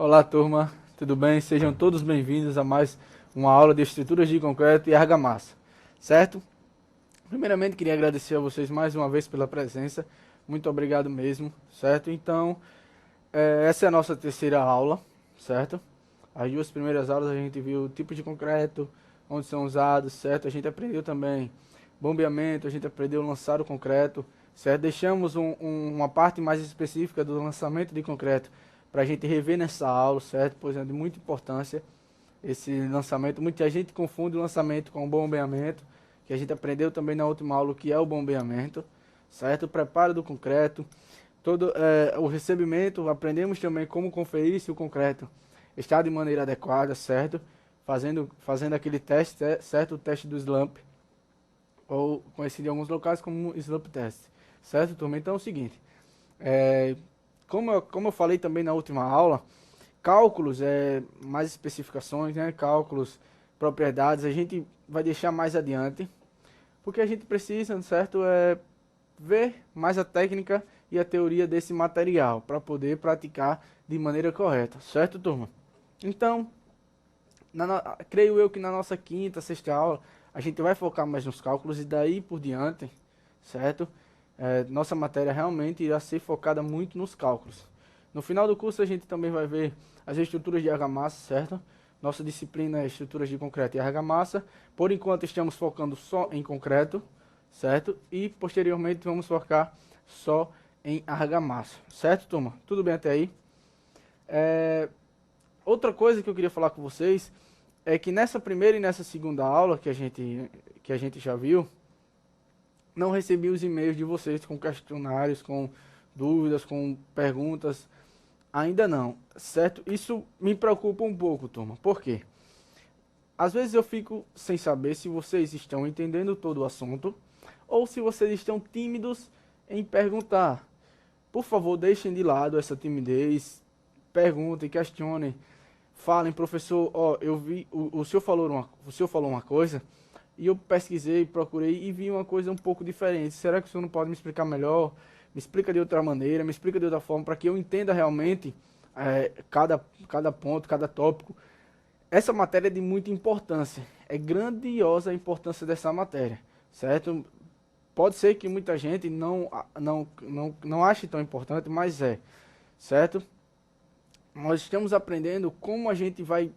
Olá, turma, tudo bem? Sejam todos bem-vindos a mais uma aula de estruturas de concreto e argamassa, certo? Primeiramente, queria agradecer a vocês mais uma vez pela presença, muito obrigado mesmo, certo? Então, essa é a nossa terceira aula, certo? As duas primeiras aulas a gente viu o tipo de concreto, onde são usados, certo? A gente aprendeu também bombeamento, a gente aprendeu lançar o concreto, certo? Deixamos uma parte mais específica do lançamento de concreto para a gente rever nessa aula, certo? Pois é de muita importância esse lançamento. Muita gente confunde o lançamento com o bombeamento, que a gente aprendeu também na última aula o que é o bombeamento, certo? O preparo do concreto, todo o recebimento, aprendemos também como conferir se o concreto está de maneira adequada, certo? Fazendo aquele teste, certo? O teste do slump, ou conhecido em alguns locais como slump test, certo, turma? Então é o seguinte, é, como eu falei também na última aula, cálculos, mais especificações, né? Cálculos, propriedades, a gente vai deixar mais adiante, porque a gente precisa, certo? Ver mais a técnica e a teoria desse material para poder praticar de maneira correta, certo, turma? Então, creio eu que na nossa quinta, sexta aula, a gente vai focar mais nos cálculos e daí por diante, certo? Nossa matéria realmente irá ser focada muito nos cálculos. No final do curso a gente também vai ver as estruturas de argamassa, certo? Nossa disciplina é estruturas de concreto e argamassa. Por enquanto estamos focando só em concreto, certo? E posteriormente vamos focar só em argamassa, certo, turma? Tudo bem até aí? Outra coisa que eu queria falar com vocês é que nessa primeira e nessa segunda aula que a gente já viu, não recebi os e-mails de vocês com questionários, com dúvidas, com perguntas, ainda não, certo? Isso me preocupa um pouco, turma. Por quê? Às vezes eu fico sem saber se vocês estão entendendo todo o assunto ou se vocês estão tímidos em perguntar. Por favor, deixem de lado essa timidez, perguntem, questionem, falem, professor, ó, eu vi, o senhor falou uma coisa, e eu pesquisei, procurei e vi uma coisa um pouco diferente. Será que o senhor não pode me explicar melhor? Me explica de outra maneira, me explica de outra forma, para que eu entenda realmente cada ponto, cada tópico. Essa matéria é de muita importância. É grandiosa a importância dessa matéria, certo? Pode ser que muita gente não ache tão importante, mas certo? Nós estamos aprendendo como a gente vai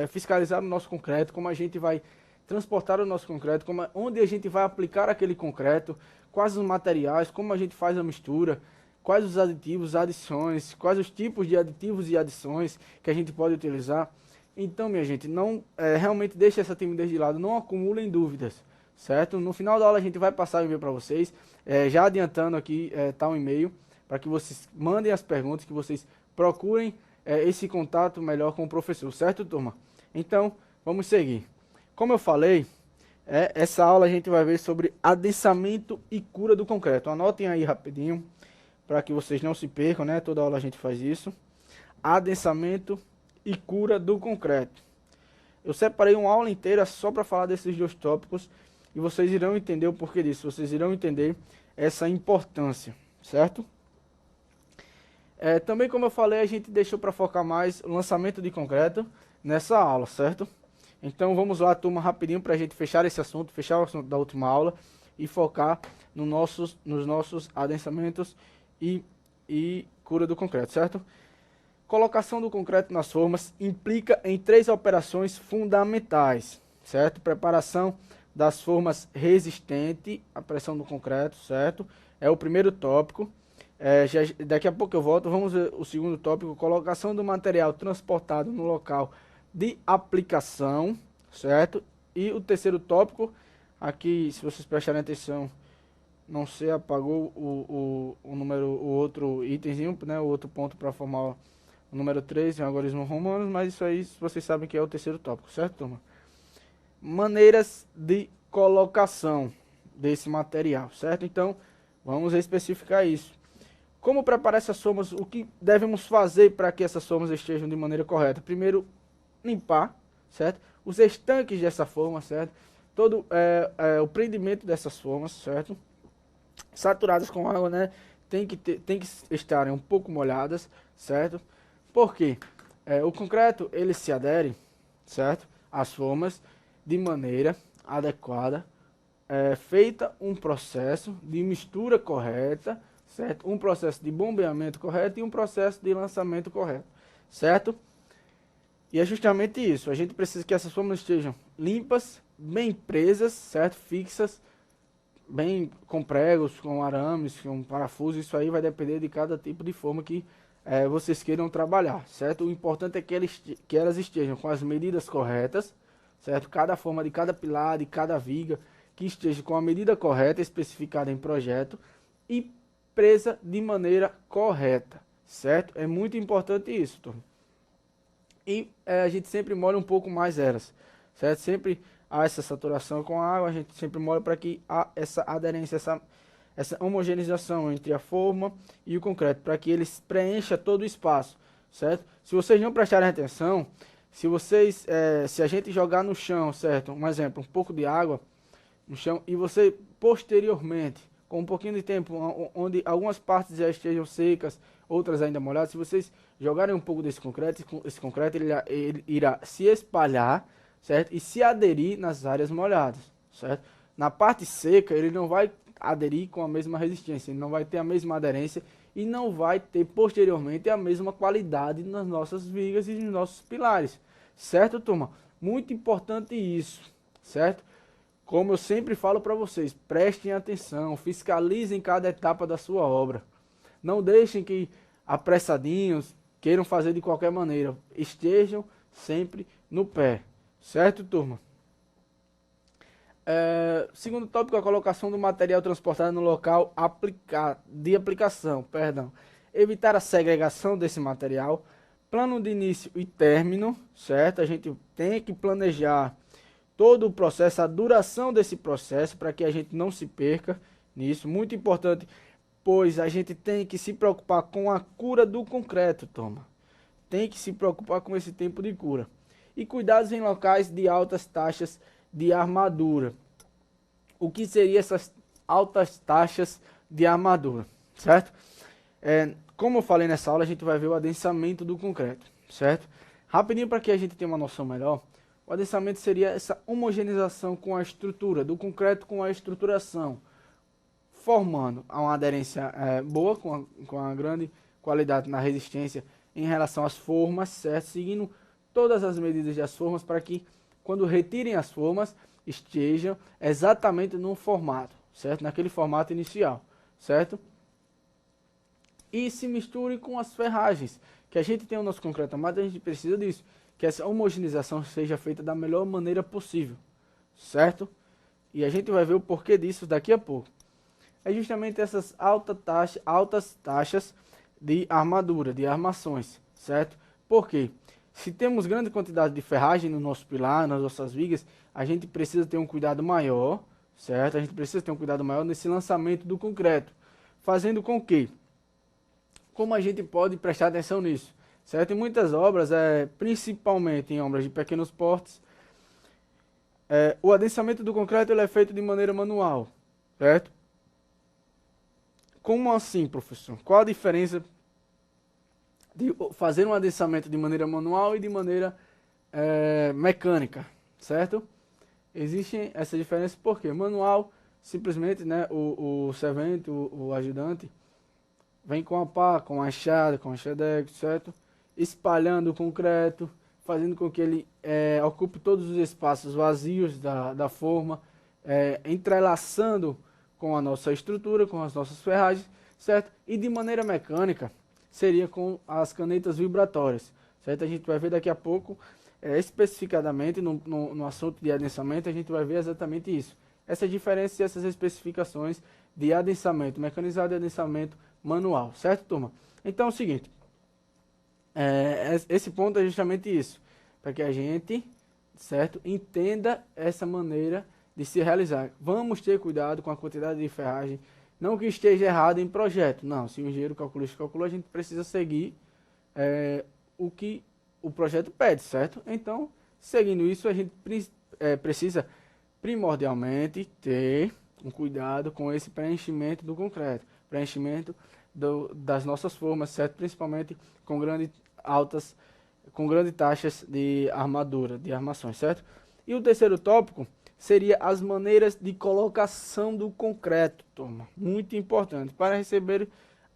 fiscalizar o nosso concreto, como a gente vai transportar o nosso concreto, onde a gente vai aplicar aquele concreto, quais os materiais, como a gente faz a mistura, quais os aditivos, adições, quais os tipos de aditivos e adições que a gente pode utilizar. Então, minha gente, não realmente deixe essa timidez de lado, não acumulem dúvidas, certo? No final da aula a gente vai passar o e-mail para vocês, já adiantando aqui, tá um e-mail, para que vocês mandem as perguntas, que vocês procurem esse contato melhor com o professor, certo, turma? Então, vamos seguir. Como eu falei, essa aula a gente vai ver sobre adensamento e cura do concreto. Anotem aí rapidinho, para que vocês não se percam, né? Toda aula a gente faz isso. Adensamento e cura do concreto. Eu separei uma aula inteira só para falar desses dois tópicos e vocês irão entender o porquê disso. Vocês irão entender essa importância, certo? Também, como eu falei, a gente deixou para focar mais o lançamento de concreto nessa aula, certo? Então vamos lá, turma, rapidinho para a gente fechar esse assunto, fechar o assunto da última aula e focar nos nossos adensamentos e cura do concreto, certo? Colocação do concreto nas formas implica em três operações fundamentais, certo? Preparação das formas resistente à pressão do concreto, certo? É o primeiro tópico. Daqui a pouco eu volto. Vamos ver o segundo tópico: colocação do material transportado no local de aplicação, certo? E o terceiro tópico, aqui, se vocês prestarem atenção, não sei, apagou o número, o outro itemzinho, né? O outro ponto para formar o número 3 em algarismos romanos, mas isso aí vocês sabem que é o terceiro tópico, certo, turma? Maneiras de colocação desse material, certo? Então, vamos especificar isso. Como preparar essas formas? O que devemos fazer para que essas formas estejam de maneira correta? Primeiro, limpar, certo? Os estanques dessa forma, certo? Todo o prendimento dessas formas, certo? Saturadas com água, né? Tem que estarem um pouco molhadas, certo? Por quê? O concreto, ele se adere, certo? Às formas de maneira adequada, feita um processo de mistura correta, certo? Um processo de bombeamento correto e um processo de lançamento correto, certo? E é justamente isso, a gente precisa que essas formas estejam limpas, bem presas, certo? Fixas, bem com pregos, com arames, com parafuso, isso aí vai depender de cada tipo de forma que vocês queiram trabalhar, certo? O importante é que elas estejam com as medidas corretas, certo? Cada forma de cada pilar, de cada viga, que esteja com a medida correta, especificada em projeto e presa de maneira correta, certo? É muito importante isso, turma. E a gente sempre molha um pouco mais elas, certo? Sempre há essa saturação com a água, a gente sempre molha para que há essa aderência, essa homogeneização entre a forma e o concreto, para que ele preencha todo o espaço, certo? Se vocês não prestarem atenção, se a gente jogar no chão, certo? Um exemplo, um pouco de água no chão e você posteriormente, com um pouquinho de tempo, onde algumas partes já estejam secas, outras ainda molhadas, se vocês jogarem um pouco desse concreto, esse concreto ele irá se espalhar, certo? E se aderir nas áreas molhadas, certo? Na parte seca, ele não vai aderir com a mesma resistência, ele não vai ter a mesma aderência e não vai ter posteriormente a mesma qualidade nas nossas vigas e nos nossos pilares, certo, turma? Muito importante isso, certo? Como eu sempre falo para vocês, prestem atenção, fiscalizem cada etapa da sua obra. Não deixem que apressadinhos queiram fazer de qualquer maneira. Estejam sempre no pé, certo, turma? Segundo tópico, a colocação do material transportado no local de aplicação. Evitar a segregação desse material. Plano de início e término, certo? A gente tem que planejar todo o processo, a duração desse processo, para que a gente não se perca nisso. Muito importante, pois a gente tem que se preocupar com a cura do concreto, toma. Tem que se preocupar com esse tempo de cura. E cuidados em locais de altas taxas de armadura. O que seriam essas altas taxas de armadura, certo? Como eu falei nessa aula, a gente vai ver o adensamento do concreto, certo? Rapidinho para que a gente tenha uma noção melhor. O adensamento seria essa homogeneização com a estrutura, do concreto com a estruturação, formando uma aderência boa, com a grande qualidade na resistência em relação às formas, certo? Seguindo todas as medidas das formas para que, quando retirem as formas, estejam exatamente no formato, certo? Naquele formato inicial, certo? E se misture com as ferragens, que a gente tem o nosso concreto armado, a gente precisa disso, que essa homogeneização seja feita da melhor maneira possível, certo? E a gente vai ver o porquê disso daqui a pouco. É justamente essas altas taxas de armadura, de armações, certo? Por quê? Se temos grande quantidade de ferragem no nosso pilar, nas nossas vigas, a gente precisa ter um cuidado maior, certo? A gente precisa ter um cuidado maior nesse lançamento do concreto, fazendo com que, como a gente pode prestar atenção nisso, certo? Em muitas obras, principalmente em obras de pequenos portes, o adensamento do concreto ele é feito de maneira manual, certo? Como assim, professor? Qual a diferença de fazer um adensamento de maneira manual e de maneira mecânica, certo? Existe essa diferença porque manual, simplesmente, né, o servente, o ajudante, vem com a pá, com a enxada, com a enxadegue, certo? Espalhando o concreto, fazendo com que ele ocupe todos os espaços vazios da forma, entrelaçando com a nossa estrutura, com as nossas ferragens, certo? E de maneira mecânica, seria com as canetas vibratórias, certo? A gente vai ver daqui a pouco, especificadamente no assunto de adensamento, a gente vai ver exatamente isso. Essa diferença e essas especificações de adensamento mecanizado e adensamento manual, certo, turma? Então é o seguinte, esse ponto é justamente isso, para que a gente, certo, entenda essa maneira de se realizar. Vamos ter cuidado com a quantidade de ferragem, não que esteja errado em projeto, não, se o engenheiro calculista calculou, a gente precisa seguir o que o projeto pede, certo? Então, seguindo isso, a gente precisa primordialmente ter um cuidado com esse preenchimento do concreto, preenchimento das nossas formas, certo? Principalmente com grandes altas com grandes taxas de armadura, de armações, certo? E o terceiro tópico seria as maneiras de colocação do concreto, turma. Muito importante para receber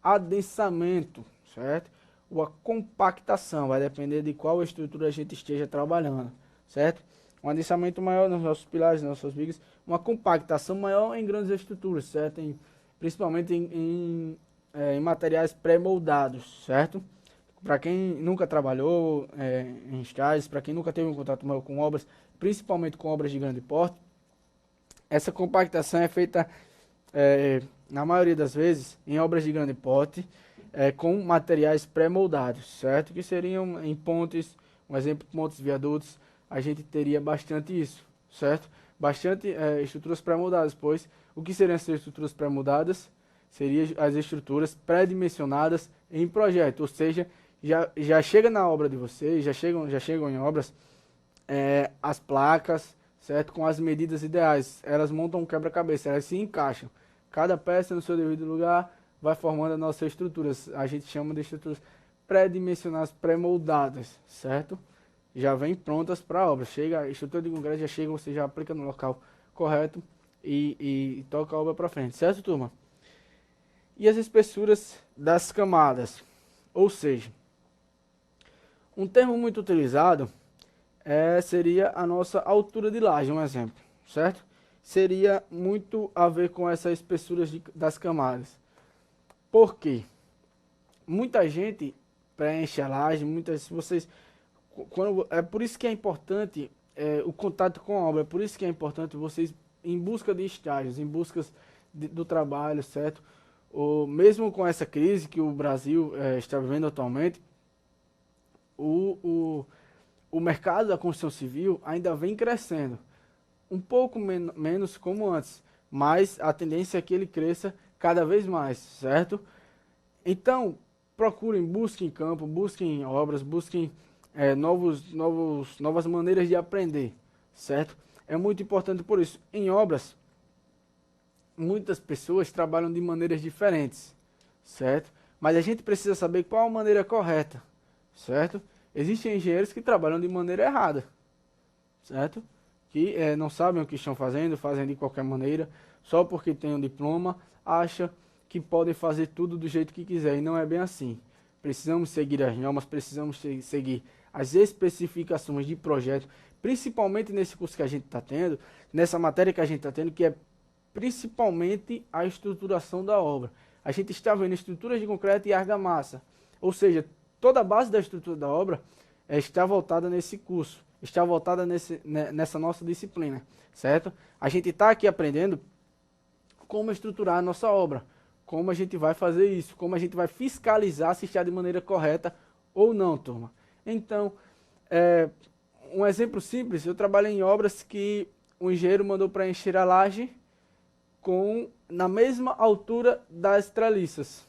adensamento, certo? Ou a compactação, vai depender de qual estrutura a gente esteja trabalhando, certo? Um adensamento maior nos nossos pilares, nas nossas vigas, uma compactação maior em grandes estruturas, certo? Principalmente em materiais pré-moldados, certo? Para quem nunca trabalhou em escadas, para quem nunca teve um contato maior com obras, principalmente com obras de grande porte, essa compactação é feita, na maioria das vezes, em obras de grande porte, com materiais pré-moldados, certo? Que seriam em pontes, um exemplo, pontes, viadutos, a gente teria bastante isso, certo? Bastante estruturas pré-moldadas, pois o que seriam essas estruturas pré-moldadas? Seriam as estruturas pré-dimensionadas em projeto, ou seja, já chega na obra de vocês, já chegam em obras as placas, certo? Com as medidas ideais, elas montam um quebra-cabeça, elas se encaixam. Cada peça no seu devido lugar vai formando a nossa estrutura. A gente chama de estruturas pré-dimensionadas, pré-moldadas, certo? Já vem prontas para a obra. Chega, a estrutura de concreto já chega, você já aplica no local correto e toca a obra para frente, certo, turma? E as espessuras das camadas, ou seja, um termo muito utilizado seria a nossa altura de laje, um exemplo, certo? Seria muito a ver com essas espessuras das camadas. Por quê? Muita gente preenche a laje, é por isso que é importante o contato com a obra, é por isso que é importante vocês em busca de estágios, em busca do trabalho, certo? Ou mesmo com essa crise que o Brasil está vivendo atualmente, o mercado da construção civil ainda vem crescendo, um pouco menos como antes, mas a tendência é que ele cresça cada vez mais, certo? Então, procurem, busquem campo, busquem obras, busquem novas maneiras de aprender, certo? É muito importante por isso. Em obras, muitas pessoas trabalham de maneiras diferentes, certo? Mas a gente precisa saber qual a maneira correta, certo? Existem engenheiros que trabalham de maneira errada, certo? Que não sabem o que estão fazendo, fazem de qualquer maneira, só porque tem um diploma, acha que podem fazer tudo do jeito que quiser, e não é bem assim. Precisamos seguir as normas, precisamos seguir as especificações de projeto, principalmente nesse curso que a gente está tendo, nessa matéria que a gente está tendo, que é principalmente a estruturação da obra. A gente está vendo estruturas de concreto e argamassa, ou seja, toda a base da estrutura da obra está voltada nesse curso, está voltada nessa nossa disciplina, certo? A gente está aqui aprendendo como estruturar a nossa obra, como a gente vai fazer isso, como a gente vai fiscalizar se está de maneira correta ou não, turma. Então, um exemplo simples, eu trabalhei em obras que o engenheiro mandou preencher a laje na mesma altura das treliças.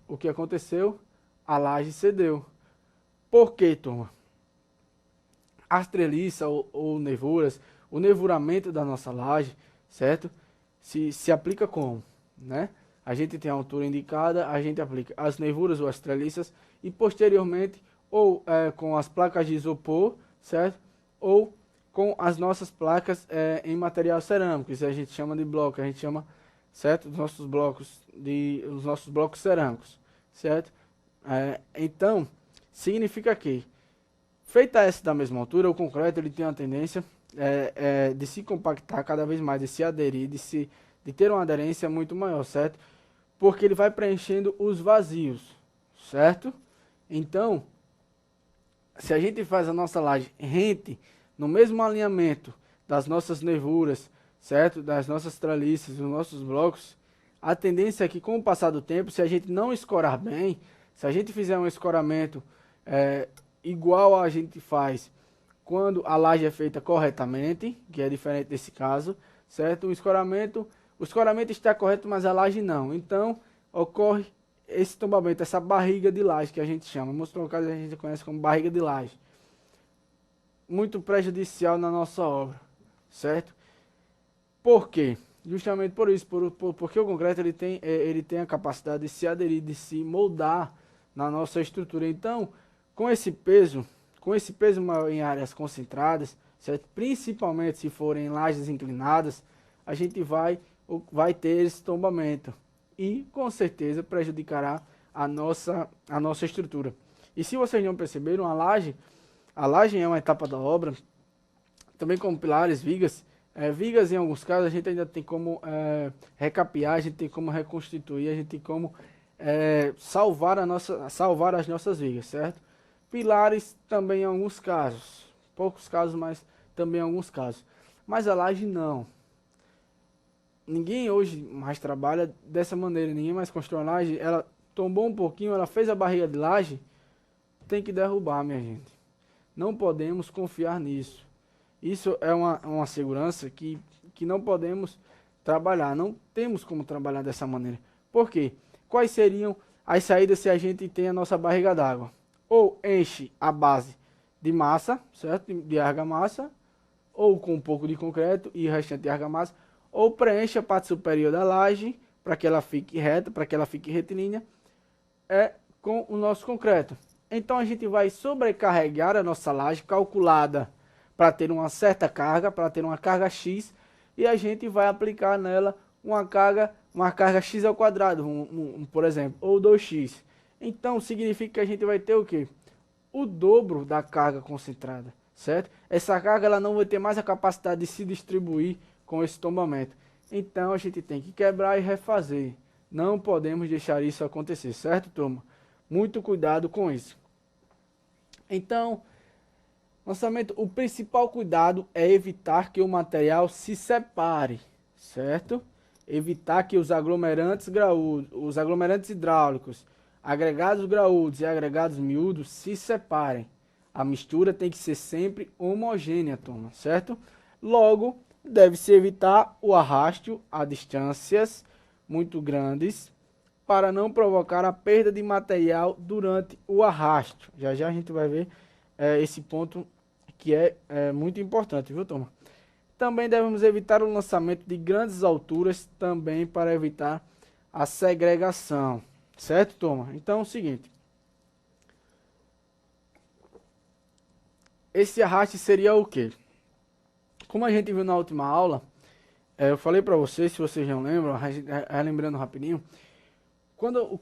O que aconteceu? A laje cedeu. Por quê, turma? As treliças ou nevuras, o nevuramento da nossa laje, certo? Se aplica como? Né? A gente tem a altura indicada, a gente aplica as nevuras ou as treliças e posteriormente ou com as placas de isopor, certo? Ou com as nossas placas em material cerâmico, isso a gente chama de bloco, a gente chama, certo? Os nossos blocos cerâmicos, certo? Então, significa que, feita essa da mesma altura, o concreto ele tem uma tendência de se compactar cada vez mais, de se aderir, de ter uma aderência muito maior, certo? Porque ele vai preenchendo os vazios, certo? Então, se a gente faz a nossa laje rente no mesmo alinhamento das nossas nevuras, certo? Das nossas treliças, dos nossos blocos, a tendência é que com o passar do tempo, se a gente não escorar bem, se a gente fizer um escoramento igual a gente faz quando a laje é feita corretamente, que é diferente desse caso, certo? O escoramento está correto, mas a laje não. Então, ocorre esse tombamento, essa barriga de laje que a gente chama. Em muitos locais a gente conhece como barriga de laje. Muito prejudicial na nossa obra, certo? Por quê? Justamente por isso, porque o concreto ele tem a capacidade de se aderir, de se moldar na nossa estrutura. Então, com esse peso maior em áreas concentradas, certo? Principalmente se forem lajes inclinadas, a gente vai ter esse tombamento e com certeza prejudicará a nossa estrutura. E se vocês não perceberam, a laje é uma etapa da obra, também como pilares, vigas. Vigas, em alguns casos, a gente ainda tem como recapear, a gente tem como reconstituir, a gente tem como salvar as nossas vigas, certo? Pilares também em alguns casos, poucos casos, mas também em alguns casos. Mas a laje não. Ninguém hoje mais trabalha dessa maneira, ninguém mais constrói uma laje. Ela tombou um pouquinho, ela fez a barriga de laje, tem que derrubar, minha gente. Não podemos confiar nisso. Isso é uma segurança que não podemos trabalhar, não temos como trabalhar dessa maneira. Por quê? Quais seriam as saídas se a gente tem a nossa barriga d'água? Ou enche a base de massa, certo? De argamassa, ou com um pouco de concreto e o restante de argamassa, ou preenche a parte superior da laje para que ela fique reta, para que ela fique retilínea, com o nosso concreto. Então a gente vai sobrecarregar a nossa laje calculada para ter uma certa carga, para ter uma carga X, e a gente vai aplicar nela uma carga X ao quadrado, por exemplo, ou 2x. Então significa que a gente vai ter o quê? O dobro da carga concentrada, certo? Essa carga ela não vai ter mais a capacidade de se distribuir com esse tombamento. Então a gente tem que quebrar e refazer. Não podemos deixar isso acontecer, certo, turma? Muito cuidado com isso. Então, lançamento, o principal cuidado é evitar que o material se separe, certo? Evitar que os aglomerantes graúdos, os aglomerantes hidráulicos, agregados graúdos e agregados miúdos se separem. A mistura tem que ser sempre homogênea, turma, certo? Logo, deve-se evitar o arrasto a distâncias muito grandes para não provocar a perda de material durante o arrasto. Já já a gente vai ver esse ponto que é muito importante, viu, turma? Também devemos evitar o lançamento de grandes alturas também para evitar a segregação, certo, turma? Então é o seguinte, esse arraste seria o quê? Como a gente viu na última aula, eu falei para vocês, se vocês não lembram, relembrando rapidinho, quando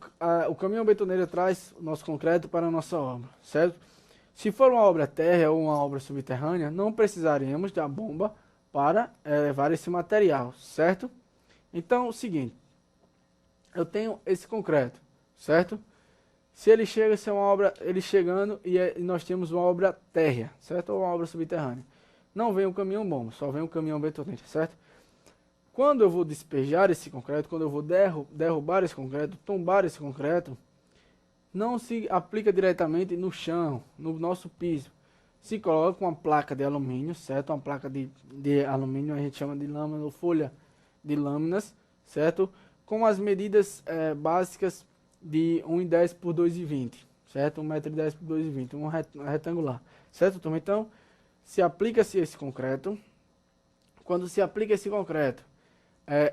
o caminhão betoneiro traz o nosso concreto para a nossa obra, certo? Se for uma obra terra ou uma obra subterrânea, não precisaremos da bomba para levar esse material, certo? Então, o seguinte, eu tenho esse concreto, certo? Se ele chega a ser uma obra, ele chegando e nós temos uma obra térrea, certo? Ou uma obra subterrânea. Não vem o caminhão bomba, só vem o caminhão betoneiro, certo? Quando eu vou despejar esse concreto, quando eu vou derrubar esse concreto, tombar esse concreto, não se aplica diretamente no chão, no nosso piso. Se coloca uma placa de alumínio, certo? Uma placa de alumínio, a gente chama de lâmina ou folha de lâminas, certo? Com as medidas básicas de 1,10 por 2,20, certo? 1,10 por 2,20, um retangular, certo, turma? Então, se aplica-se esse concreto. Quando se aplica esse concreto,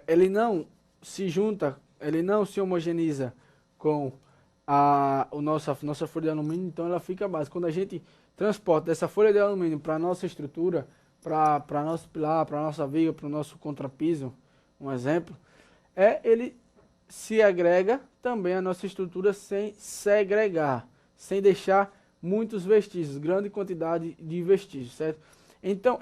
ele não se junta, ele não se homogeneiza com nossa folha de alumínio, então ela fica base. Quando a gente transporta essa folha de alumínio para a nossa estrutura, para nosso pilar, para a nossa viga, para o nosso contrapiso, um exemplo, ele se agrega também a nossa estrutura sem segregar, sem deixar muitos vestígios, grande quantidade de vestígios, certo? Então,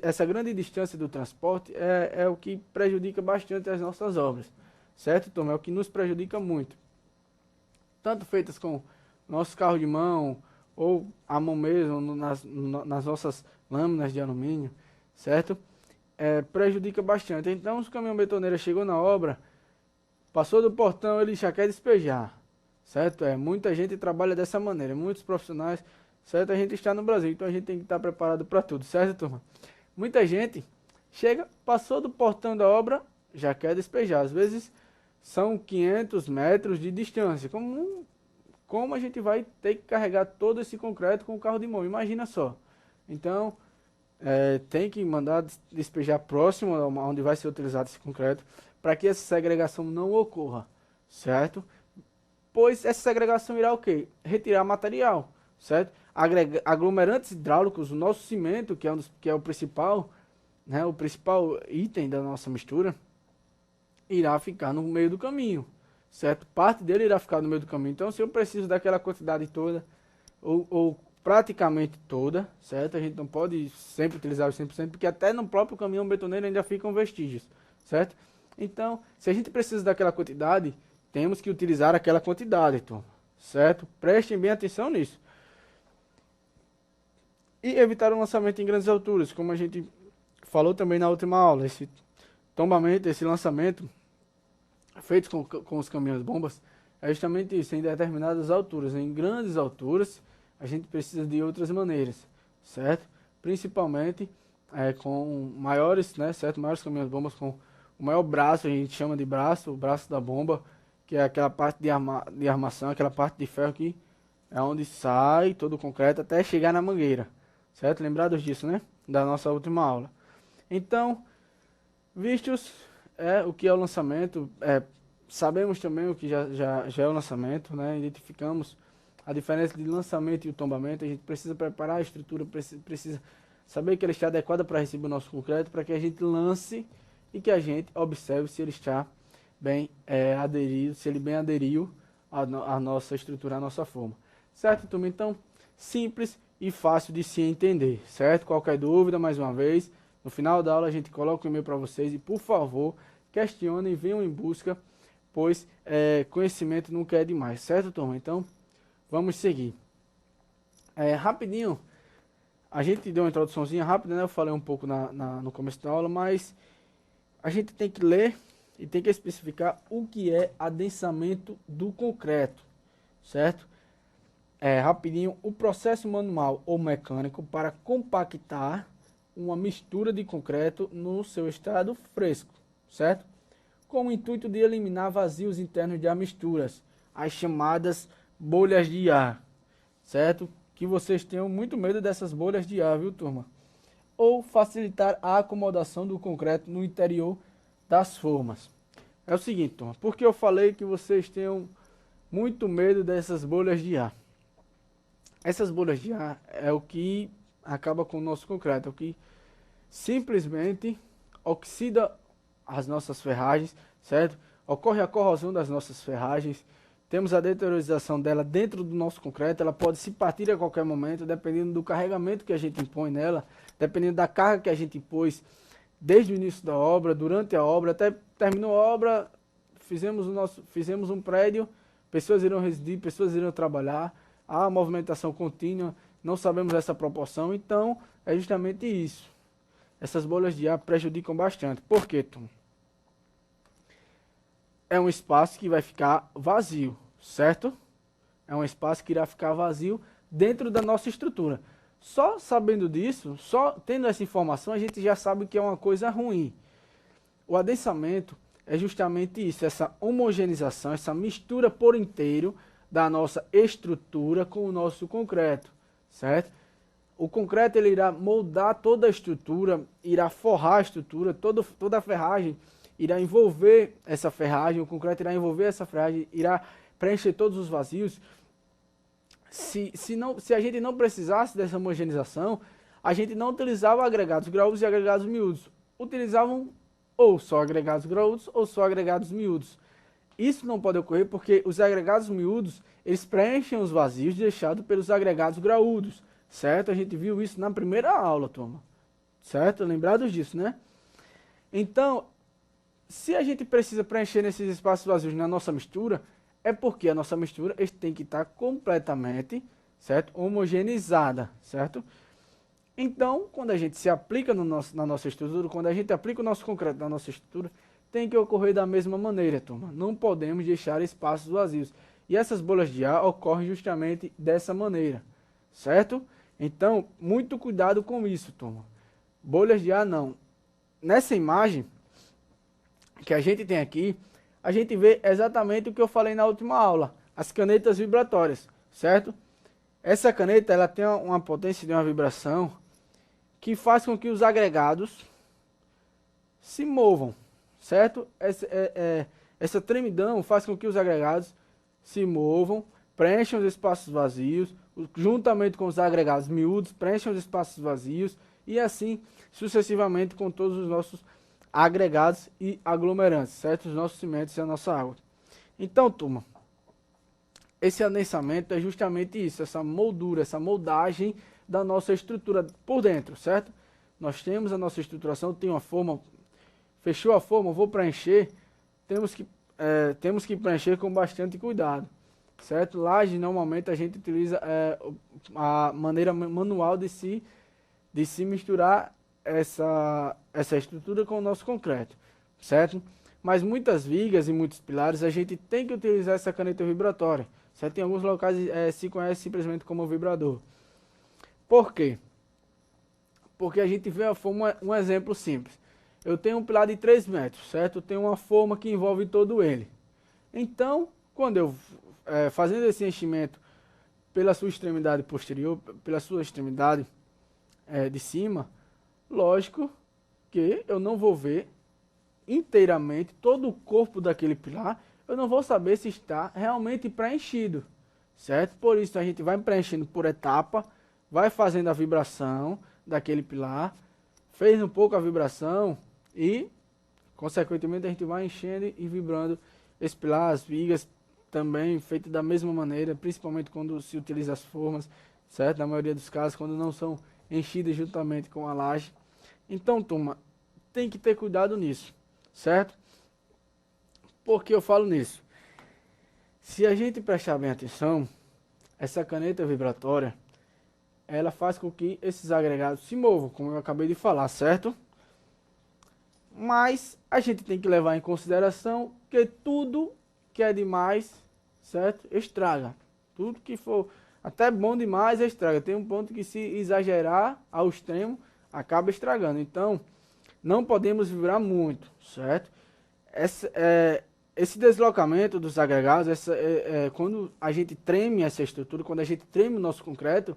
essa grande distância do transporte é o que prejudica bastante as nossas obras, certo, Tom? É o que nos prejudica muito. Tanto feitas com nosso carro de mão, ou à mão mesmo, nas nossas lâminas de alumínio, certo? Prejudica bastante. Então, se o caminhão betoneiro chegou na obra, passou do portão, ele já quer despejar, certo? Muita gente trabalha dessa maneira, muitos profissionais, certo? A gente está no Brasil, então a gente tem que estar preparado para tudo, certo, turma? Muita gente chega, passou do portão da obra, já quer despejar. Às vezes são 500 metros de distância. Como a gente vai ter que carregar todo esse concreto com o carro de mão? Imagina só. Então, tem que mandar despejar próximo onde vai ser utilizado esse concreto, para que essa segregação não ocorra, certo? pois essa segregação irá o quê? Retirar material, certo? Aglomerantes hidráulicos, o nosso cimento, que é o principal, né, o principal item da nossa mistura, irá ficar no meio do caminho, certo? Parte dele irá ficar no meio do caminho. Então, se eu preciso daquela quantidade toda, ou praticamente toda, certo? A gente não pode sempre utilizar os 100%, porque até no próprio caminhão betoneiro ainda ficam vestígios, certo? Então, se a gente precisa daquela quantidade, temos que utilizar aquela quantidade, então, certo? Prestem bem atenção nisso. E evitar o lançamento em grandes alturas, como a gente falou também na última aula. Esse tombamento, esse lançamento feito com os caminhões bombas é justamente isso, em determinadas alturas. Em grandes alturas, a gente precisa de outras maneiras, certo? Principalmente com maiores, né, certo? Maiores caminhões bombas com o maior braço, a gente chama de braço, o braço da bomba, que é aquela parte de armação, aquela parte de ferro que é onde sai todo o concreto até chegar na mangueira, certo? Lembrados disso, né? Da nossa última aula. Então, vistos o que é o lançamento, sabemos também o que já é o lançamento, né? Identificamos a diferença de lançamento e o tombamento. A gente precisa preparar a estrutura, precisa saber que ela está adequada para receber o nosso concreto, para que a gente lance e que a gente observe se ele está bem aderido, se ele bem aderiu à nossa estrutura, à nossa forma. Certo, turma? Então, simples e fácil de se entender, certo? Qualquer dúvida, mais uma vez, no final da aula a gente coloca um e-mail para vocês e, por favor, questionem, venham em busca, pois conhecimento nunca é demais, certo, turma? Então, vamos seguir. Rapidinho, a gente deu uma introduçãozinha rápida, né? Eu falei um pouco no começo da aula, mas a gente tem que ler e tem que especificar o que é adensamento do concreto, certo? Rapidinho, o processo manual ou mecânico para compactar uma mistura de concreto no seu estado fresco, certo? Com o intuito de eliminar vazios internos de misturas, as chamadas bolhas de ar, certo? Que vocês tenham muito medo dessas bolhas de ar, viu, turma? Ou facilitar a acomodação do concreto no interior das formas. É o seguinte, turma, porque eu falei que vocês tenham muito medo dessas bolhas de ar. Essas bolhas de ar é o que acaba com o nosso concreto, é o que simplesmente oxida as nossas ferragens, certo? Ocorre a corrosão das nossas ferragens, temos a deteriorização dela dentro do nosso concreto, ela pode se partir a qualquer momento, dependendo do carregamento que a gente impõe nela, dependendo da carga que a gente impôs desde o início da obra, durante a obra, até terminou a obra, fizemos um prédio, pessoas irão residir, pessoas irão trabalhar, há movimentação contínua, não sabemos essa proporção, então é justamente isso. Essas bolhas de ar prejudicam bastante. Por quê, Tom? É um espaço que vai ficar vazio, certo? É um espaço que irá ficar vazio dentro da nossa estrutura. Só sabendo disso, só tendo essa informação, a gente já sabe que é uma coisa ruim. O adensamento é justamente isso, essa homogeneização, essa mistura por inteiro da nossa estrutura com o nosso concreto, certo? O concreto ele irá moldar toda a estrutura, irá forrar a estrutura, toda a ferragem irá envolver essa ferragem, o concreto irá envolver essa ferragem, irá preencher todos os vazios. Se a gente não precisasse dessa homogeneização, a gente não utilizava agregados graúdos e agregados miúdos. Utilizavam ou só agregados graúdos ou só agregados miúdos. Isso não pode ocorrer porque os agregados miúdos, eles preenchem os vazios deixados pelos agregados graúdos, certo? A gente viu isso na primeira aula, turma, certo? Lembrados disso, né? Então, se a gente precisa preencher nesses espaços vazios na nossa mistura, é porque a nossa mistura tem que estar completamente, certo? Homogeneizada, certo? Então, quando a gente se aplica na nossa estrutura, quando a gente aplica o nosso concreto na nossa estrutura, tem que ocorrer da mesma maneira, turma. Não podemos deixar espaços vazios. E essas bolhas de ar ocorrem justamente dessa maneira, certo? Então, muito cuidado com isso, turma. Bolhas de ar não. Nessa imagem que a gente tem aqui, a gente vê exatamente o que eu falei na última aula, as canetas vibratórias, certo? Essa caneta ela tem uma potência de uma vibração que faz com que os agregados se movam, certo? Essa tremidão faz com que os agregados se movam, preencham os espaços vazios, juntamente com os agregados miúdos, preencham os espaços vazios, e assim sucessivamente com todos os nossos agregados e aglomerantes, certo? Os nossos cimentos e a nossa água. Então, turma, esse adensamento é justamente isso, essa moldura, essa moldagem da nossa estrutura por dentro, certo? Nós temos a nossa estruturação, tem uma forma, fechou a forma, vou preencher, temos que preencher com bastante cuidado, certo? Laje, normalmente a gente utiliza a maneira manual de se misturar essa estrutura com o nosso concreto, certo? Mas muitas vigas e muitos pilares a gente tem que utilizar essa caneta vibratória, certo? Em alguns locais se conhece simplesmente como vibrador. Por quê? Porque a gente vê a forma, um exemplo simples. Eu tenho um pilar de 3 metros, certo? Eu tenho uma forma que envolve todo ele. Então, quando eu fazendo esse enchimento pela sua extremidade posterior, pela sua extremidade de cima, lógico que eu não vou ver inteiramente todo o corpo daquele pilar, eu não vou saber se está realmente preenchido, certo? Por isso a gente vai preenchendo por etapa, vai fazendo a vibração daquele pilar, fez um pouco a vibração e, consequentemente, a gente vai enchendo e vibrando esse pilar, as vigas também feitas da mesma maneira, principalmente quando se utiliza as formas, certo? Na maioria dos casos, quando não são enchidas juntamente com a laje. Então, turma, tem que ter cuidado nisso, certo? Por que eu falo nisso? Se a gente prestar bem atenção, essa caneta vibratória, ela faz com que esses agregados se movam, como eu acabei de falar, certo? Mas a gente tem que levar em consideração que tudo que é demais, certo? Estraga. Tudo que for até bom demais estraga. Tem um ponto que se exagerar ao extremo, acaba estragando. Então, não podemos vibrar muito, certo? Esse deslocamento dos agregados, quando a gente treme essa estrutura, quando a gente treme o nosso concreto,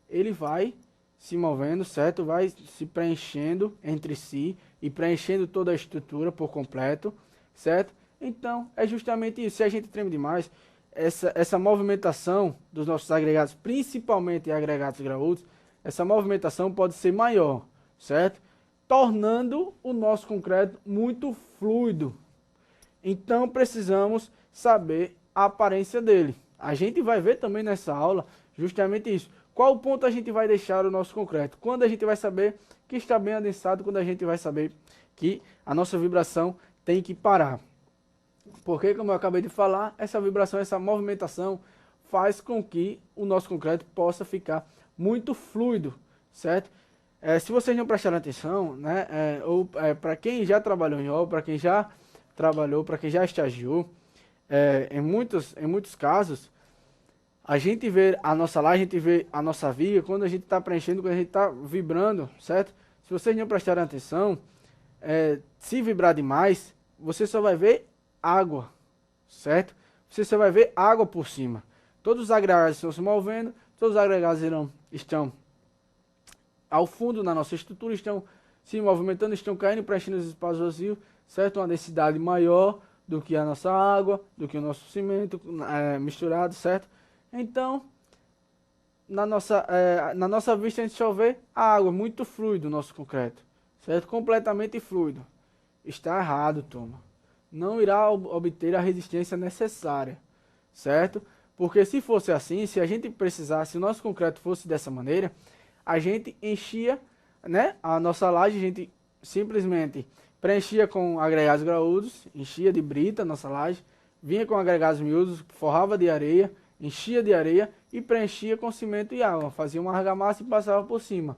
ele vai se movendo, certo? Vai se preenchendo entre si e preenchendo toda a estrutura por completo, certo? Então, é justamente isso. Se a gente treme demais, essa movimentação dos nossos agregados, principalmente agregados graúdos, essa movimentação pode ser maior, certo? Tornando o nosso concreto muito fluido. Então, precisamos saber a aparência dele. A gente vai ver também nessa aula justamente isso. Qual ponto a gente vai deixar o nosso concreto? Quando a gente vai saber que está bem adensado, quando a gente vai saber que a nossa vibração tem que parar. Porque, como eu acabei de falar, essa vibração, essa movimentação faz com que o nosso concreto possa ficar muito fluido, certo? Se vocês não prestarem atenção, né, para quem já trabalhou em obra, para quem já trabalhou, para quem já estagiou, em muitos casos, a gente vê a nossa laje, a gente vê a nossa viga, quando a gente está preenchendo, quando a gente está vibrando, certo? Se vocês não prestarem atenção, se vibrar demais, você só vai ver água, certo? Você só vai ver água por cima. Todos os agregados estão se movendo, todos os agregados estão ao fundo na nossa estrutura, estão se movimentando, estão caindo, preenchendo os espaços vazios, certo? Uma densidade maior do que a nossa água, do que o nosso cimento misturado, certo? Então, na nossa vista a gente só vê a água, muito fluido o nosso concreto, certo? Completamente fluido. Está errado, turma. Não irá obter a resistência necessária, certo? Porque se fosse assim, se a gente precisasse, se o nosso concreto fosse dessa maneira, a gente enchia, né, a nossa laje, a gente simplesmente preenchia com agregados graúdos, enchia de brita a nossa laje, vinha com agregados miúdos, forrava de areia, enchia de areia e preenchia com cimento e água, fazia uma argamassa e passava por cima,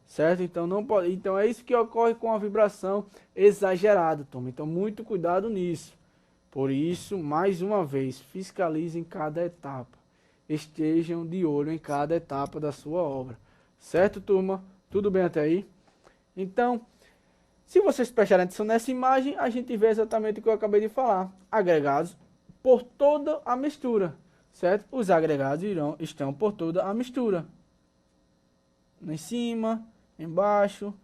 certo? Então não pode, então é isso que ocorre com a vibração exagerada, turma. Então muito cuidado nisso. Por isso, mais uma vez, fiscalizem cada etapa. Estejam de olho em cada etapa da sua obra. Certo, turma? Tudo bem até aí? Então, se vocês prestarem atenção nessa imagem, a gente vê exatamente o que eu acabei de falar. Agregados por toda a mistura, certo? Os agregados estão por toda a mistura. Em cima, embaixo,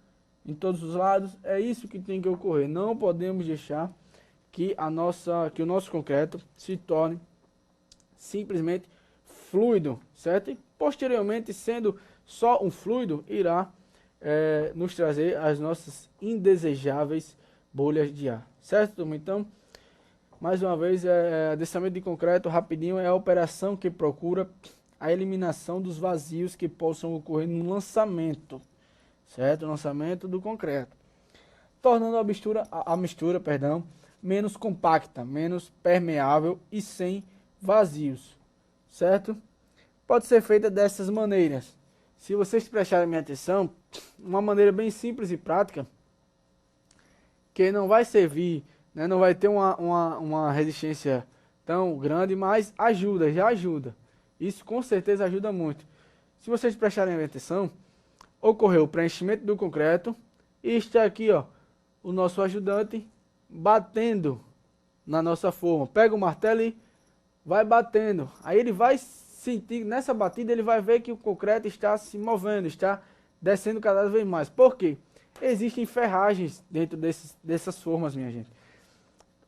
em todos os lados. É isso que tem que ocorrer. Não podemos deixar que o nosso concreto se torne simplesmente fluido, certo? E posteriormente, sendo só um fluido, irá nos trazer as nossas indesejáveis bolhas de ar, certo, turma? Então, mais uma vez, adensamento de concreto rapidinho é a operação que procura a eliminação dos vazios que possam ocorrer no lançamento, certo? Lançamento do concreto, tornando a mistura, menos compacta, menos permeável e sem vazios, certo? Pode ser feita dessas maneiras. Se vocês prestarem minha atenção, uma maneira bem simples e prática, que não vai servir, né, não vai ter uma resistência tão grande, mas ajuda, já ajuda. Isso com certeza ajuda muito. Se vocês prestarem atenção, ocorreu o preenchimento do concreto e está aqui, ó, o nosso ajudante batendo na nossa forma. Pega o martelo e vai batendo. Aí ele vai sentir, nessa batida ele vai ver que o concreto está se movendo, está descendo cada vez mais. Por quê? Existem ferragens dentro dessas formas, minha gente.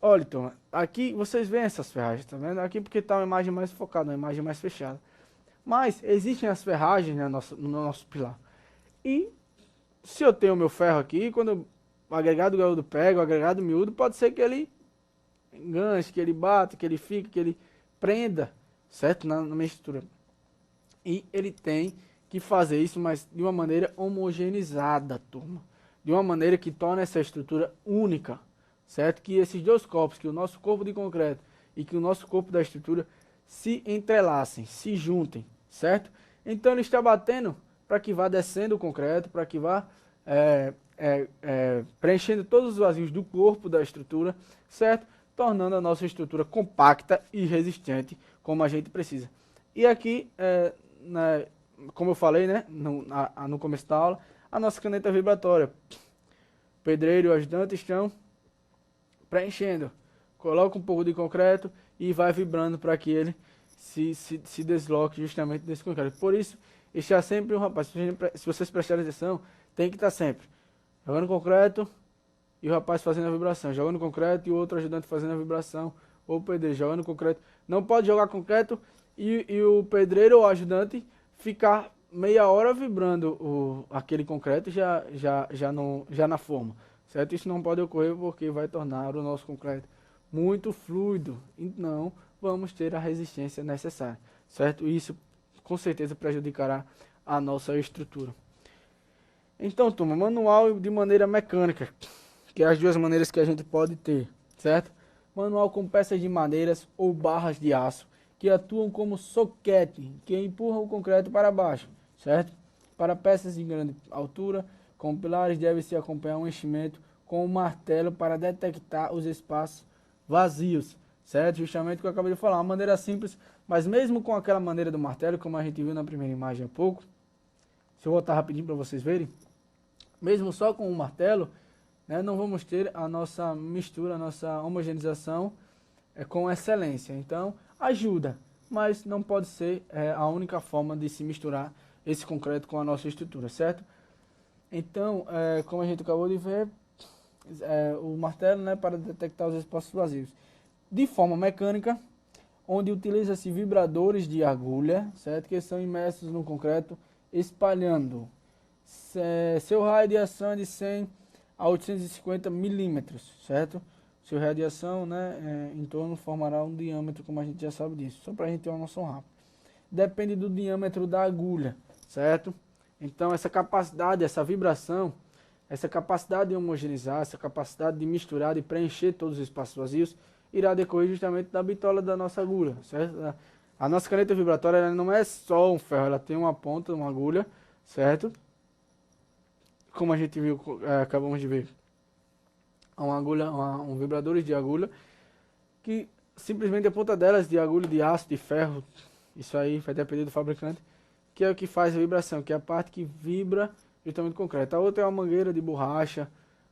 Olha, então, aqui vocês veem essas ferragens, tá vendo? Aqui porque está uma imagem mais focada, uma imagem mais fechada. Mas existem as ferragens, né, no nosso pilar. E se eu tenho o meu ferro aqui, quando o agregado graúdo pega, o agregado miúdo, pode ser que ele enganche, que ele bata, que ele fique, que ele prenda, certo? Na minha estrutura. E ele tem que fazer isso, mas de uma maneira homogeneizada, turma. De uma maneira que torne essa estrutura única, certo? Que esses dois corpos, que o nosso corpo de concreto e que o nosso corpo da estrutura se entrelacem, se juntem, certo? Então ele está batendo para que vá descendo o concreto, para que vá preenchendo todos os vazios do corpo da estrutura, certo? Tornando a nossa estrutura compacta e resistente, como a gente precisa. E aqui, como eu falei, né, no começo da aula, a nossa caneta vibratória. O pedreiro e o ajudante estão preenchendo. Coloca um pouco de concreto e vai vibrando para que ele se desloque justamente desse concreto. Por isso, está sempre um rapaz, se vocês prestarem atenção, tem que estar sempre jogando concreto e o rapaz fazendo a vibração, jogando concreto e o outro ajudante fazendo a vibração, ou o pedreiro jogando concreto. Não pode jogar concreto e o pedreiro ou o ajudante ficar meia hora vibrando aquele concreto já na forma, certo? Isso não pode ocorrer porque vai tornar o nosso concreto muito fluido e não vamos ter a resistência necessária, certo? Isso com certeza prejudicará a nossa estrutura. Então, turma, manual de maneira mecânica, que é as duas maneiras que a gente pode ter, certo? Manual com peças de madeiras ou barras de aço que atuam como soquete, que empurram o concreto para baixo, certo? Para peças de grande altura, com pilares, deve-se acompanhar um enchimento com um martelo para detectar os espaços vazios, certo? Justamente o que eu acabei de falar, uma maneira simples, mas mesmo com aquela maneira do martelo, como a gente viu na primeira imagem há pouco, se eu voltar rapidinho para vocês verem, mesmo só com o martelo, né, não vamos ter a nossa mistura, a nossa homogeneização com excelência. Então, ajuda, mas não pode ser a única forma de se misturar esse concreto com a nossa estrutura, certo? Então, como a gente acabou de ver, o martelo, né, para detectar os espaços vazios. De forma mecânica, onde utiliza-se vibradores de agulha, certo? Que são imersos no concreto, espalhando. Seu raio de ação é de 100 a 850 milímetros, certo? Seu raio de ação, né, em torno formará um diâmetro, como a gente já sabe disso, só para a gente ter uma noção rápida. Depende do diâmetro da agulha, certo? Então, essa capacidade, essa vibração, essa capacidade de homogeneizar, essa capacidade de misturar, de preencher todos os espaços vazios, irá decorrer justamente da bitola da nossa agulha, certo? A nossa caneta vibratória ela não é só um ferro, ela tem uma ponta, uma agulha, certo? Como a gente viu, acabamos de ver, uma agulha, um vibradores de agulha, que simplesmente a ponta delas de agulha de aço, de ferro, isso aí vai depender do fabricante, que é o que faz a vibração, que é a parte que vibra justamente o concreto. A outra é uma mangueira de borracha,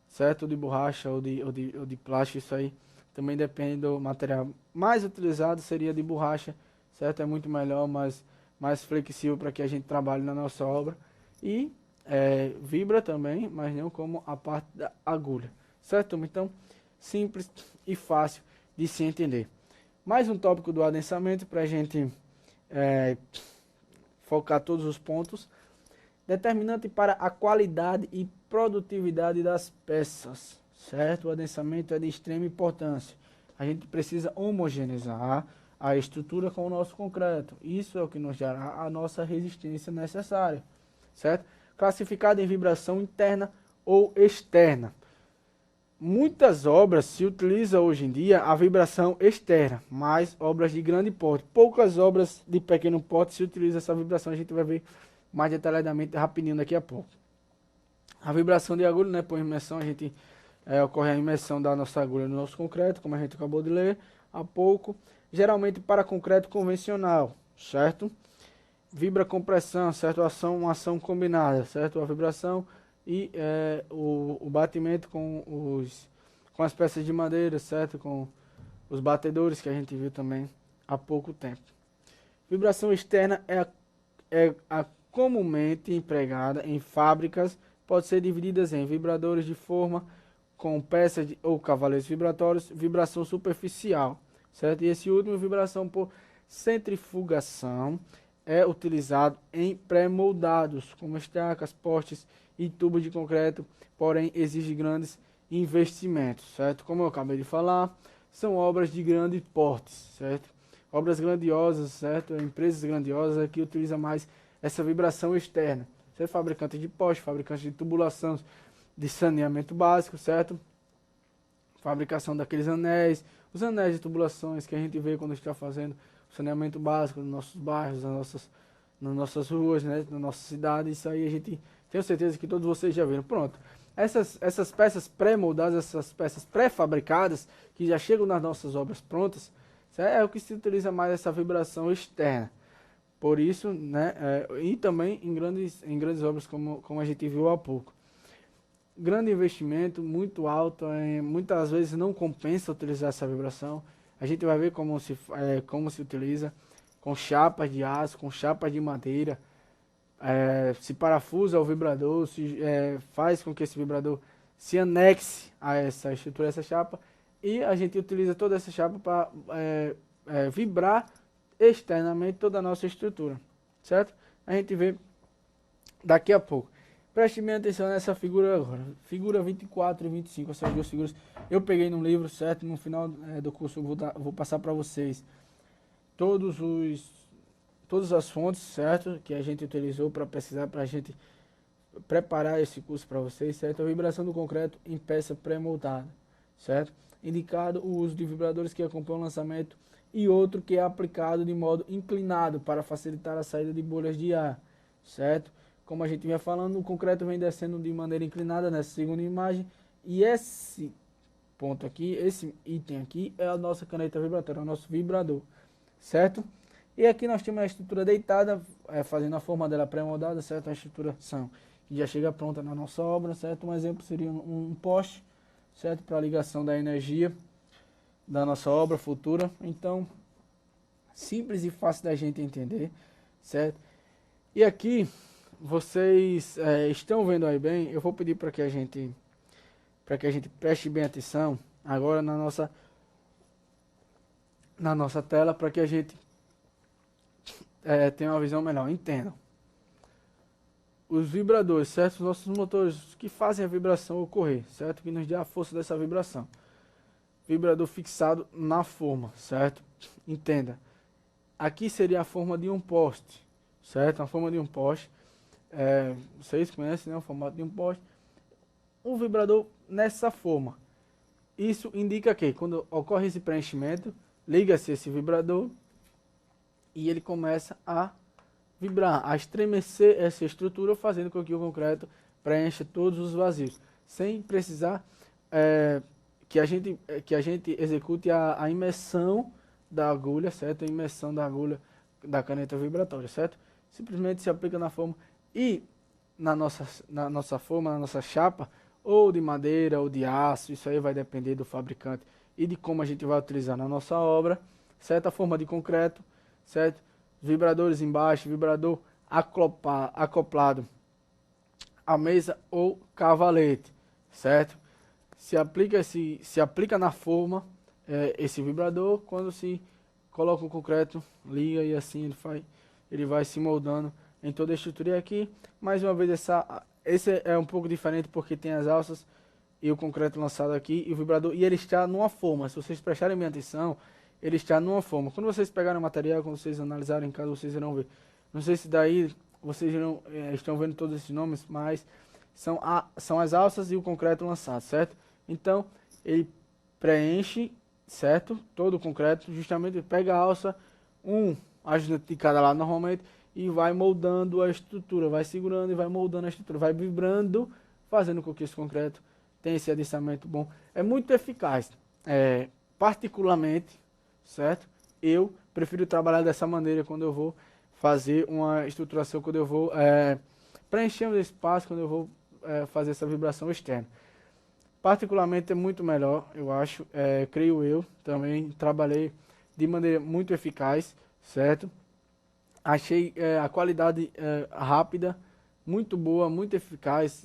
certo? De borracha ou de plástico, isso aí também depende do material. Mais utilizado seria de borracha, certo? É muito melhor, mais flexível para que a gente trabalhe na nossa obra. E vibra também, mas não como a parte da agulha, certo? Então, simples e fácil de se entender. Mais um tópico do adensamento para a gente focar todos os pontos. Determinante para a qualidade e produtividade das peças, certo? O adensamento é de extrema importância. A gente precisa homogeneizar a estrutura com o nosso concreto. Isso é o que nos dará a nossa resistência necessária, certo? Classificado em vibração interna ou externa. Muitas obras se utiliza hoje em dia a vibração externa, mas obras de grande porte. Poucas obras de pequeno porte se utiliza essa vibração, a gente vai ver mais detalhadamente rapidinho daqui a pouco. A vibração de agulha, né, por imersão, a gente ocorre a imersão da nossa agulha no nosso concreto, como a gente acabou de ler há pouco, geralmente para concreto convencional, certo? Vibra compressão, certo? Uma ação combinada, certo? A vibração e o batimento com as peças de madeira, certo? Com os batedores que a gente viu também há pouco tempo. Vibração externa é a comumente empregada em fábricas, pode ser divididas em vibradores de forma com peças ou cavaleiros vibratórios, vibração superficial, certo? E esse último, vibração por centrifugação, é utilizado em pré-moldados, como estacas, postes e tubos de concreto, porém exige grandes investimentos, certo? Como eu acabei de falar, são obras de grande porte, certo? Obras grandiosas, certo? Empresas grandiosas que utilizam mais essa vibração externa. Certo? Fabricantes de postes, fabricantes de tubulação, de saneamento básico, certo? Fabricação daqueles anéis, os anéis de tubulações que a gente vê quando está fazendo saneamento básico nos nossos bairros, nas nossas ruas, né, na nossa cidade. Isso aí a gente tenho certeza que todos vocês já viram. Pronto. Essas peças pré-moldadas, essas peças pré-fabricadas, que já chegam nas nossas obras prontas, é o que se utiliza mais essa vibração externa. Por isso, né, e também em grandes obras, como a gente viu há pouco. Grande investimento, muito alto, muitas vezes não compensa utilizar essa vibração. A gente vai ver como se utiliza com chapas de aço, com chapas de madeira. Se parafusa o vibrador, faz com que esse vibrador se anexe a essa estrutura, essa chapa. E a gente utiliza toda essa chapa para vibrar externamente toda a nossa estrutura, certo? A gente vê daqui a pouco. Preste bem atenção nessa figura agora. Figura 24 e 25, essas duas figuras eu peguei no livro, certo? No final do curso eu vou passar para vocês todas as fontes, certo? Que a gente utilizou para pesquisar, para a gente preparar esse curso para vocês, certo? A vibração do concreto em peça pré-moldada, certo? Indicado o uso de vibradores que acompanham o lançamento e outro que é aplicado de modo inclinado para facilitar a saída de bolhas de ar, certo? Como a gente vinha falando, o concreto vem descendo de maneira inclinada nessa segunda imagem. E esse ponto aqui, esse item aqui, é a nossa caneta vibratória, é o nosso vibrador, certo? E aqui nós temos a estrutura deitada, fazendo a forma dela pré-moldada, certo? A estruturação que já chega pronta na nossa obra, certo? Um exemplo seria um poste, certo? Para a ligação da energia da nossa obra futura. Então, simples e fácil da gente entender, certo? E aqui vocês estão vendo aí bem, eu vou pedir para que a gente preste bem atenção agora na nossa tela, para que a gente tenha uma visão melhor. Entendam. Os vibradores, certo? Os nossos motores que fazem a vibração ocorrer, certo? Que nos dá a força dessa vibração. Vibrador fixado na forma, certo? Entenda. Aqui seria a forma de um poste, certo? A forma de um poste. Vocês conhecem, né, o formato de um poste. Um vibrador nessa forma. Isso indica que quando ocorre esse preenchimento, liga-se esse vibrador e ele começa a vibrar, a estremecer essa estrutura, fazendo com que o concreto preencha todos os vazios, sem precisar que a gente execute a imersão da agulha, certo? A imersão da agulha da caneta vibratória, certo? Simplesmente se aplica na forma. E na nossa forma, na nossa chapa, ou de madeira ou de aço, isso aí vai depender do fabricante e de como a gente vai utilizar na nossa obra, certo? A forma de concreto, certo? Vibradores embaixo, vibrador acoplado à mesa ou cavalete, certo? Se aplica na forma esse vibrador quando se coloca o concreto, liga e assim ele vai se moldando em toda a estrutura. E aqui, mais uma vez, esse é um pouco diferente porque tem as alças e o concreto lançado aqui e o vibrador, e ele está numa forma. Se vocês prestarem bem atenção, ele está numa forma. Quando vocês pegarem o material, quando vocês analisarem em casa, vocês irão ver. Não sei se daí vocês estão vendo todos esses nomes, mas são as alças e o concreto lançado, certo? Então, ele preenche, certo? Todo o concreto, justamente pega a alça, um ajudante de cada lado normalmente, e vai moldando a estrutura, vai segurando e vai moldando a estrutura, vai vibrando, fazendo com que esse concreto tenha esse adensamento bom. É muito eficaz, particularmente, certo? Eu prefiro trabalhar dessa maneira quando eu vou fazer uma estruturação, quando eu vou preencher o espaço, quando eu vou fazer essa vibração externa. Particularmente é muito melhor, eu acho, creio eu, também trabalhei de maneira muito eficaz, certo? Achei a qualidade rápida, muito boa, muito eficaz,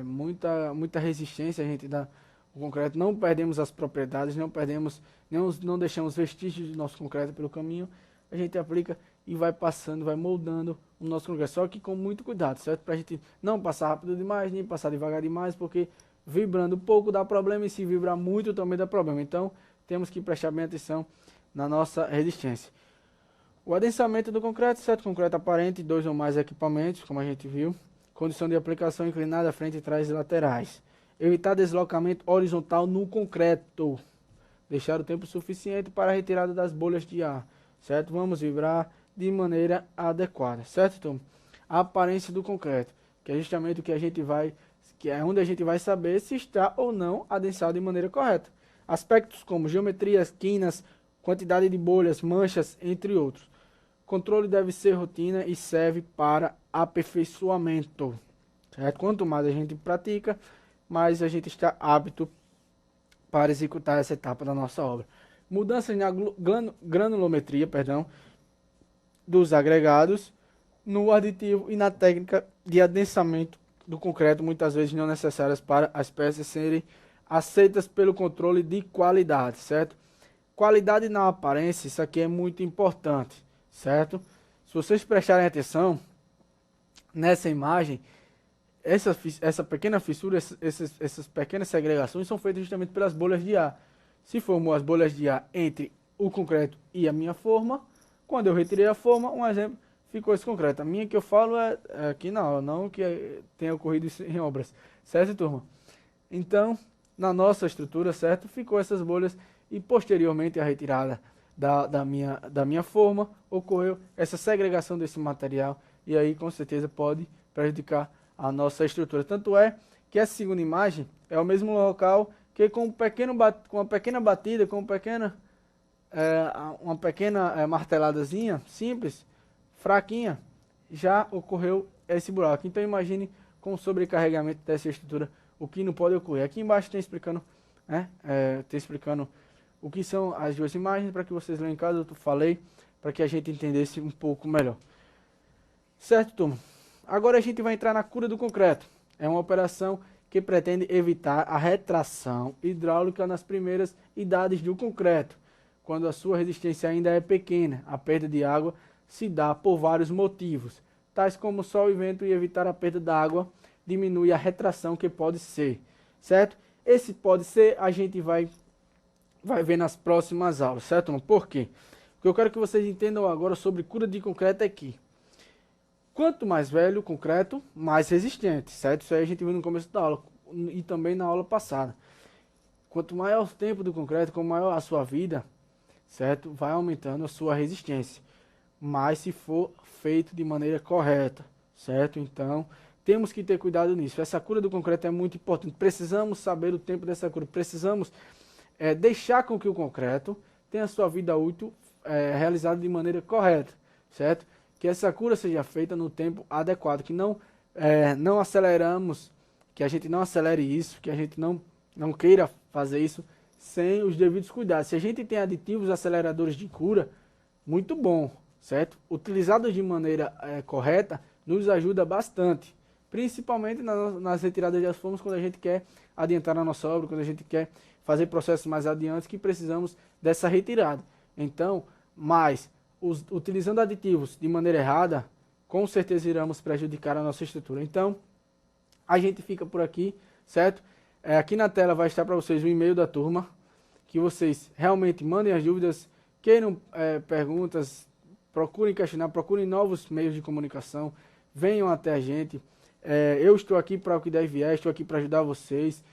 muita resistência a gente dá o concreto, não perdemos as propriedades, não deixamos vestígios do nosso concreto pelo caminho, a gente aplica e vai passando, vai moldando o nosso concreto, só que com muito cuidado, certo? Para a gente não passar rápido demais, nem passar devagar demais, porque vibrando pouco dá problema e se vibrar muito também dá problema, então temos que prestar bem atenção na nossa resistência. O adensamento do concreto, certo? Concreto aparente, 2 ou mais equipamentos, como a gente viu. Condição de aplicação inclinada, frente, trás e laterais. Evitar deslocamento horizontal no concreto. Deixar o tempo suficiente para a retirada das bolhas de ar, certo? Vamos vibrar de maneira adequada, certo, turma? A aparência do concreto, que é justamente o que a gente vai, que é onde a gente vai saber se está ou não adensado de maneira correta. Aspectos como geometrias, quinas, quantidade de bolhas, manchas, entre outros. Controle deve ser rotina e serve para aperfeiçoamento, certo? Quanto mais a gente pratica, mais a gente está apto para executar essa etapa da nossa obra. Mudanças na granulometria, dos agregados, no aditivo e na técnica de adensamento do concreto, muitas vezes não necessárias para as peças serem aceitas pelo controle de qualidade, certo? Qualidade na aparência, isso aqui é muito importante, certo? Se vocês prestarem atenção nessa imagem, essa pequena fissura, essas pequenas segregações são feitas justamente pelas bolhas de ar. Se formou as bolhas de ar entre o concreto e a minha forma, quando eu retirei a forma, um exemplo, ficou esse concreto. A minha que eu falo é aqui na aula, não que tenha ocorrido isso em obras, certo, turma? Então, na nossa estrutura, certo, ficou essas bolhas e posteriormente a retirada da minha forma, ocorreu essa segregação desse material e aí com certeza pode prejudicar a nossa estrutura. Tanto é que essa segunda imagem é o mesmo local que com uma pequena batida, uma pequena marteladazinha simples, fraquinha, já ocorreu esse buraco. Então imagine com o sobrecarregamento dessa estrutura, o que não pode ocorrer. Aqui embaixo tem explicando, o que são as duas imagens, para que vocês leiam em casa, eu falei, para que a gente entendesse um pouco melhor. Certo, turma? Agora a gente vai entrar na cura do concreto. É uma operação que pretende evitar a retração hidráulica nas primeiras idades do concreto, quando a sua resistência ainda é pequena. A perda de água se dá por vários motivos, tais como sol e vento, e evitar a perda da água diminui a retração que pode ser, certo? Esse pode ser, a gente vai ver nas próximas aulas, certo? Por quê? O que eu quero que vocês entendam agora sobre cura de concreto é que quanto mais velho o concreto, mais resistente, certo? Isso aí a gente viu no começo da aula e também na aula passada. Quanto maior o tempo do concreto, quanto maior a sua vida, certo? Vai aumentando a sua resistência, mas se for feito de maneira correta, certo? Então, temos que ter cuidado nisso. Essa cura do concreto é muito importante. Precisamos saber o tempo dessa cura. Precisamos deixar com que o concreto tenha sua vida útil realizada de maneira correta, certo? Que essa cura seja feita no tempo adequado, que não aceleramos, que a gente não acelere isso, que a gente não queira fazer isso sem os devidos cuidados. Se a gente tem aditivos aceleradores de cura, muito bom, certo? Utilizados de maneira correta, nos ajuda bastante, principalmente nas retiradas das formas, quando a gente quer adiantar na nossa obra, quando a gente quer fazer processos mais adiantes, que precisamos dessa retirada. Então, mas utilizando aditivos de maneira errada, com certeza iremos prejudicar a nossa estrutura. Então, a gente fica por aqui, certo? Aqui na tela vai estar para vocês o e-mail da turma, que vocês realmente mandem as dúvidas, queiram perguntas, procurem questionar, procurem novos meios de comunicação, venham até a gente. Eu estou aqui para o que der e vier, estou aqui para ajudar vocês.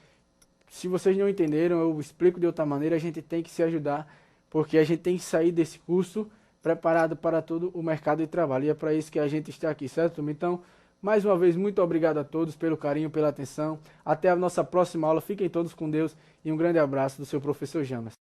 Se vocês não entenderam, eu explico de outra maneira, a gente tem que se ajudar, porque a gente tem que sair desse curso preparado para todo o mercado de trabalho. E é para isso que a gente está aqui, certo? Então, mais uma vez, muito obrigado a todos pelo carinho, pela atenção. Até a nossa próxima aula. Fiquem todos com Deus e um grande abraço do seu professor Jamas.